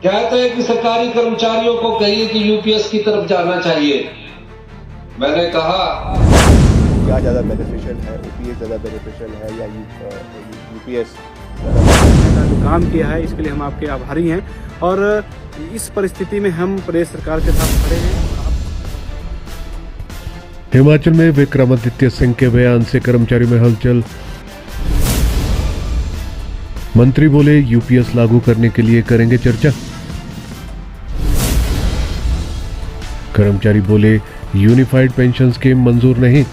कहते हैं कि सरकारी कर्मचारियों को कहिए कि यूपीएस की तरफ जाना चाहिए। मैंने कहा क्या ज़्यादा बेनिफिशियल है, ओपीएस ज़्यादा बेनिफिशियल है या यूपीएस? का जो काम किया है इसके लिए हम आपके आभारी हैं और इस परिस्थिति में हम प्रदेश सरकार के साथ खड़े हैं। हिमाचल में विक्रमादित्य सिंह के बयान से कर्मचारियों में हलचल। मंत्री बोले यूपीएस लागू करने के लिए करेंगे चर्चा। कर्मचारी बोले यूनिफाइड पेंशन स्कीम मंजूर नहीं।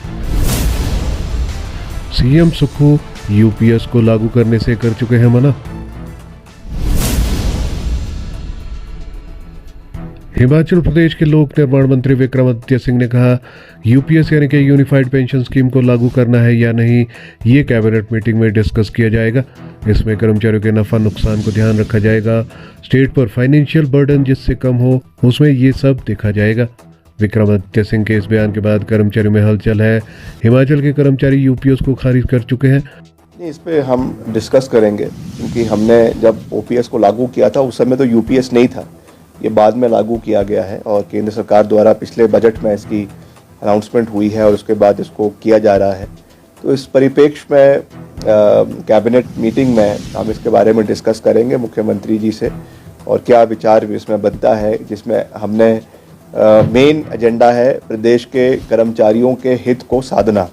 सीएम सुक्खू यूपीएस को लागू करने से कर चुके हैं मना। हिमाचल प्रदेश के लोक निर्माण मंत्री विक्रमादित्य सिंह ने कहा यूपीएस यानी कि यूनिफाइड पेंशन स्कीम को लागू करना है या नहीं, ये कैबिनेट मीटिंग में डिस्कस किया जाएगा। इसमें कर्मचारियों के नफा नुकसान को ध्यान रखा जाएगा। स्टेट पर फाइनेंशियल बर्डन जिससे कम हो उसमें ये सब देखा जाएगा। विक्रमादित्य सिंह के इस बयान के बाद कर्मचारियों में हलचल है। हिमाचल के कर्मचारी यूपीएस को खारिज कर चुके हैं। इस पे हम डिस्कस करेंगे क्योंकि हमने जब ओपीएस को लागू किया था उस समय तो यूपीएस नहीं था, ये बाद में लागू किया गया है और केंद्र सरकार द्वारा पिछले बजट में इसकी अनाउंसमेंट हुई है और उसके बाद इसको किया जा रहा है। तो इस परिप्रेक्ष्य में कैबिनेट मीटिंग में हम इसके बारे में डिस्कस करेंगे मुख्यमंत्री जी से और क्या विचार इसमें बनता है, जिसमें हमने मेन एजेंडा है प्रदेश के कर्मचारियों के हित को साधना।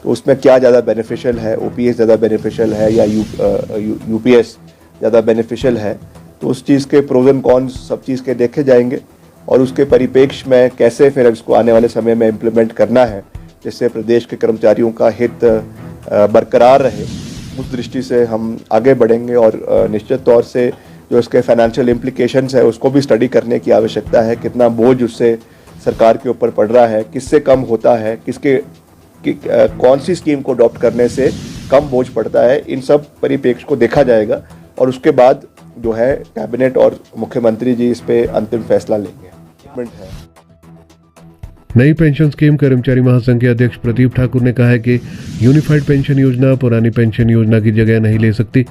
तो उसमें क्या ज़्यादा बेनिफिशियल है, ओपीएस ज़्यादा बेनिफिशियल है या यूपीएस ज़्यादा बेनिफिशियल है, तो उस चीज़ के प्रोज एंड कॉन्स सब चीज़ के देखे जाएंगे और उसके परिप्रेक्ष्य में कैसे फिर इसको आने वाले समय में इम्प्लीमेंट करना है जिससे प्रदेश के कर्मचारियों का हित बरकरार रहे, उस दृष्टि से हम आगे बढ़ेंगे। और निश्चित तौर से जो इसके फाइनेंशियल इम्प्लीकेशंस है उसको भी स्टडी करने की आवश्यकता है, कितना बोझ उससे सरकार के ऊपर पड़ रहा है, किससे कम होता है, कौन सी स्कीम को अडॉप्ट करने से कम बोझ पड़ता है, इन सब परिप्रेक्ष्य को देखा जाएगा और उसके बाद जो है कैबिनेट और मुख्यमंत्री जी इस पे अंतिम फैसला लेंगे। नई पेंशन स्कीम कर्मचारी महासंघ के अध्यक्ष प्रदीप ठाकुर ने कहा है कि यूनिफाइड पेंशन योजना पुरानी पेंशन योजना की जगह नहीं ले सकती।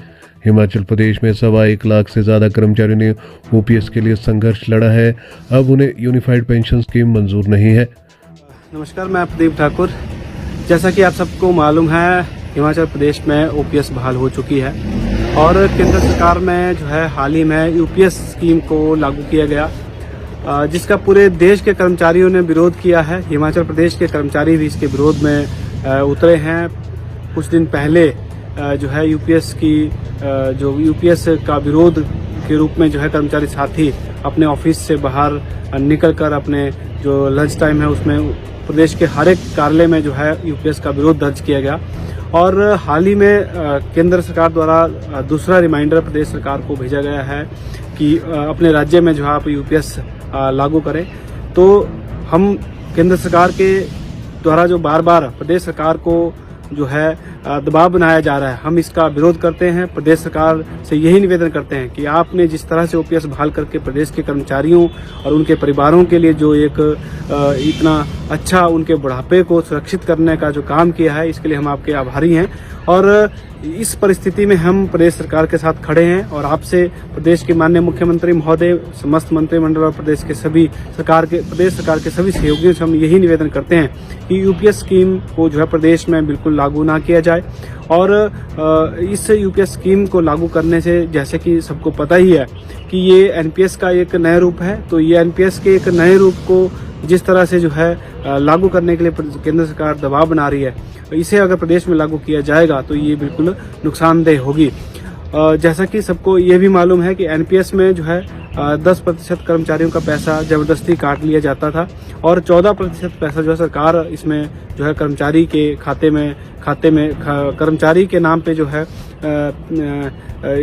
हिमाचल प्रदेश में 1.25 लाख से ज्यादा कर्मचारियों ने ओपीएस के लिए संघर्ष लड़ा है, अब उन्हें यूनिफाइड पेंशन स्कीम मंजूर नहीं है। नमस्कार, मैं प्रदीप ठाकुर। जैसा कि आप सबको मालूम है हिमाचल प्रदेश में ओपीएस बहाल हो चुकी है और केंद्र सरकार में जो है हाल ही में यूपीएस स्कीम को लागू किया गया, जिसका पूरे देश के कर्मचारियों ने विरोध किया है। हिमाचल प्रदेश के कर्मचारी भी इसके विरोध में उतरे हैं। कुछ दिन पहले जो है यूपीएस का विरोध के रूप में जो है कर्मचारी साथी अपने ऑफिस से बाहर निकलकर अपने जो लंच टाइम है उसमें प्रदेश के हर एक कार्यालय में जो है यूपीएस का विरोध दर्ज किया गया और हाल ही में केंद्र सरकार द्वारा दूसरा रिमाइंडर प्रदेश सरकार को भेजा गया है कि अपने राज्य में जो है आप यूपीएस लागू करें। तो हम केंद्र सरकार के द्वारा जो बार बार प्रदेश सरकार को जो है दबाव बनाया जा रहा है, हम इसका विरोध करते हैं। प्रदेश सरकार से यही निवेदन करते हैं कि आपने जिस तरह से ओपीएस बहाल करके प्रदेश के कर्मचारियों और उनके परिवारों के लिए जो एक इतना अच्छा उनके बुढ़ापे को सुरक्षित करने का जो काम किया है, इसके लिए हम आपके आभारी हैं और इस परिस्थिति में हम प्रदेश सरकार के साथ खड़े हैं और आपसे प्रदेश के माननीय मुख्यमंत्री महोदय, समस्त मंत्रिमंडल और प्रदेश सरकार के सभी सहयोगियों से हम यही निवेदन करते हैं कि यूपीएस स्कीम को जो है प्रदेश में बिल्कुल लागू ना किया जाए और इस यूपीएस स्कीम को लागू करने से जैसे कि सबको पता ही है कि ये एनपीएस का एक नया रूप है, तो ये एनपीएस के एक नए रूप को जिस तरह से जो है लागू करने के लिए केंद्र सरकार दबाव बना रही है, इसे अगर प्रदेश में लागू किया जाएगा तो ये बिल्कुल नुकसानदेह होगी। जैसा कि सबको ये भी मालूम है कि एनपीएस में जो है 10% कर्मचारियों का पैसा जबरदस्ती काट लिया जाता था और 14% पैसा जो है सरकार इसमें जो है कर्मचारी के खाते में कर्मचारी के नाम पे जो है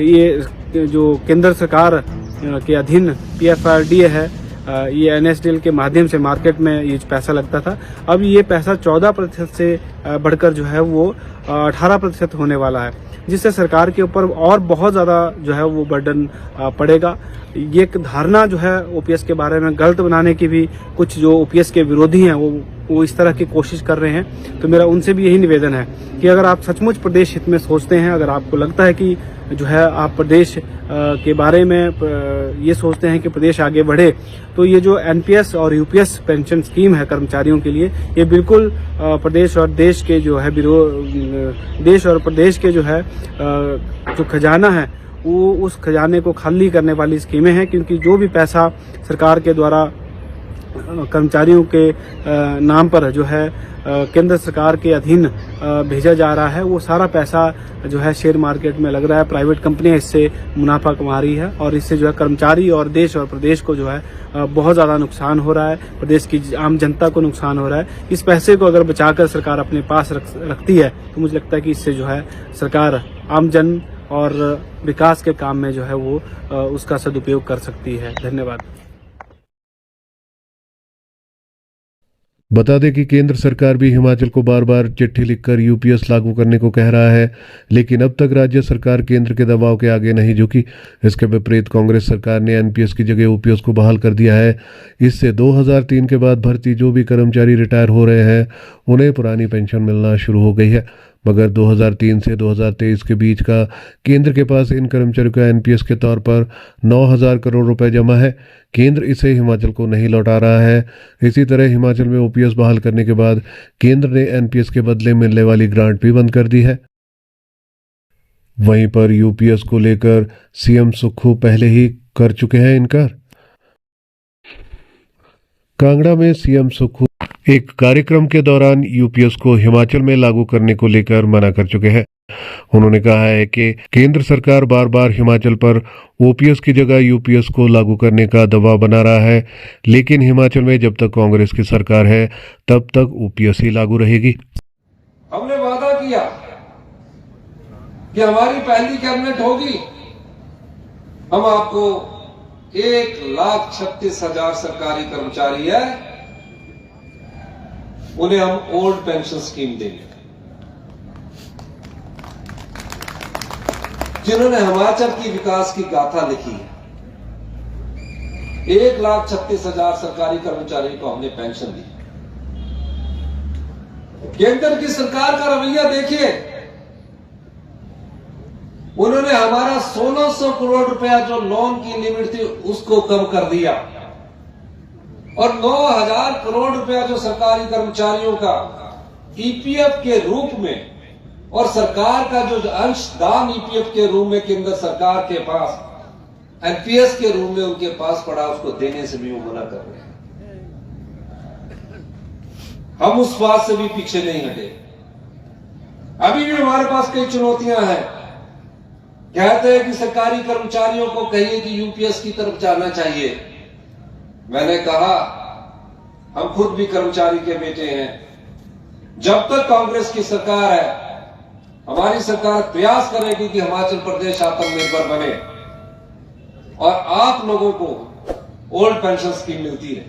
ये जो केंद्र सरकार के अधीन पीएफआरडीए है, ये एनएसडीएल के माध्यम से मार्केट में ये पैसा लगता था। अब ये पैसा 14% से बढ़कर जो है वो 18% होने वाला है, जिससे सरकार के ऊपर और बहुत ज़्यादा जो है वो बर्डन पड़ेगा। ये एक धारणा जो है ओपीएस के बारे में गलत बनाने की भी कुछ जो ओपीएस के विरोधी हैं वो इस तरह की कोशिश कर रहे हैं। तो मेरा उनसे भी यही निवेदन है कि अगर आप सचमुच प्रदेश हित में सोचते हैं, अगर आपको लगता है कि जो है आप प्रदेश के बारे में ये सोचते हैं कि प्रदेश आगे बढ़े, तो ये जो एनपीएस और यूपीएस पेंशन स्कीम है कर्मचारियों के लिए, ये बिल्कुल प्रदेश और देश के जो है देश और प्रदेश के जो है जो खजाना है वो उस खजाने को खाली करने वाली स्कीमें हैं। क्योंकि जो भी पैसा सरकार के द्वारा कर्मचारियों के नाम पर जो है केंद्र सरकार के अधीन भेजा जा रहा है, वो सारा पैसा जो है शेयर मार्केट में लग रहा है। प्राइवेट कंपनियां इससे मुनाफा कमा रही है और इससे जो है कर्मचारी और देश और प्रदेश को जो है बहुत ज़्यादा नुकसान हो रहा है, प्रदेश की आम जनता को नुकसान हो रहा है। इस पैसे को अगर बचाकर सरकार अपने पास रखती है तो मुझे लगता है कि इससे जो है सरकार आम जन और विकास के काम में जो है वो उसका सदुपयोग कर सकती है। धन्यवाद। बता दें कि केंद्र सरकार भी हिमाचल को बार बार चिट्ठी लिखकर यूपीएस लागू करने को कह रहा है, लेकिन अब तक राज्य सरकार केंद्र के दबाव के आगे नहीं झुकी। इसके विपरीत कांग्रेस सरकार ने एनपीएस की जगह ओपीएस को बहाल कर दिया है। इससे 2003 के बाद भर्ती जो भी कर्मचारी रिटायर हो रहे हैं उन्हें पुरानी पेंशन मिलना शुरू हो गई है। मगर 2003 से 2023 के बीच का केंद्र के पास इन कर्मचारियों का एनपीएस के तौर पर 9,000 करोड़ रुपए जमा है। केंद्र इसे हिमाचल को नहीं लौटा रहा है। इसी तरह हिमाचल में ओपीएस बहाल करने के बाद केंद्र ने एनपीएस के बदले मिलने वाली ग्रांट भी बंद कर दी है। वहीं पर यूपीएस को लेकर सीएम सुक्खू पहले ही कर चुके हैं इनकार। कांगड़ा में सीएम सुक्खू एक कार्यक्रम के दौरान यूपीएस को हिमाचल में लागू करने को लेकर मना कर चुके हैं। उन्होंने कहा है कि केंद्र सरकार बार बार हिमाचल पर ओपीएस की जगह यूपीएस को लागू करने का दबाव बना रहा है, लेकिन हिमाचल में जब तक कांग्रेस की सरकार है तब तक ओपीएस ही लागू रहेगी। हमने वादा किया कि हमारी पहली कैबिनेट होगी, हम आपको 1,36,000 सरकारी कर्मचारी है उन्हें हम ओल्ड पेंशन स्कीम देंगे। जिन्होंने हिमाचल की विकास की गाथा लिखी है, 1,36,000 सरकारी कर्मचारियों को हमने पेंशन दी। केंद्र की सरकार का रवैया देखिए, उन्होंने हमारा 1,600 करोड़ रुपया जो लोन की लिमिट थी उसको कम कर दिया और 9,000 करोड़ रुपया जो सरकारी कर्मचारियों का ईपीएफ के रूप में और सरकार का जो अंशदान ईपीएफ के रूप में केंद्र सरकार के पास एनपीएस के रूप में उनके पास पड़ा, उसको देने से भी वो मना कर रहे हैं। हम उस बात से भी पीछे नहीं हटे। अभी भी हमारे पास कई चुनौतियां हैं। कहते हैं कि सरकारी कर्मचारियों को कहिए कि यूपीएस की तरफ जाना चाहिए। मैंने कहा हम खुद भी कर्मचारी के बेटे हैं। जब तक कांग्रेस की सरकार है, हमारी सरकार प्रयास करेगी कि हिमाचल प्रदेश आत्मनिर्भर बने और आप लोगों को ओल्ड पेंशन स्कीम मिलती है।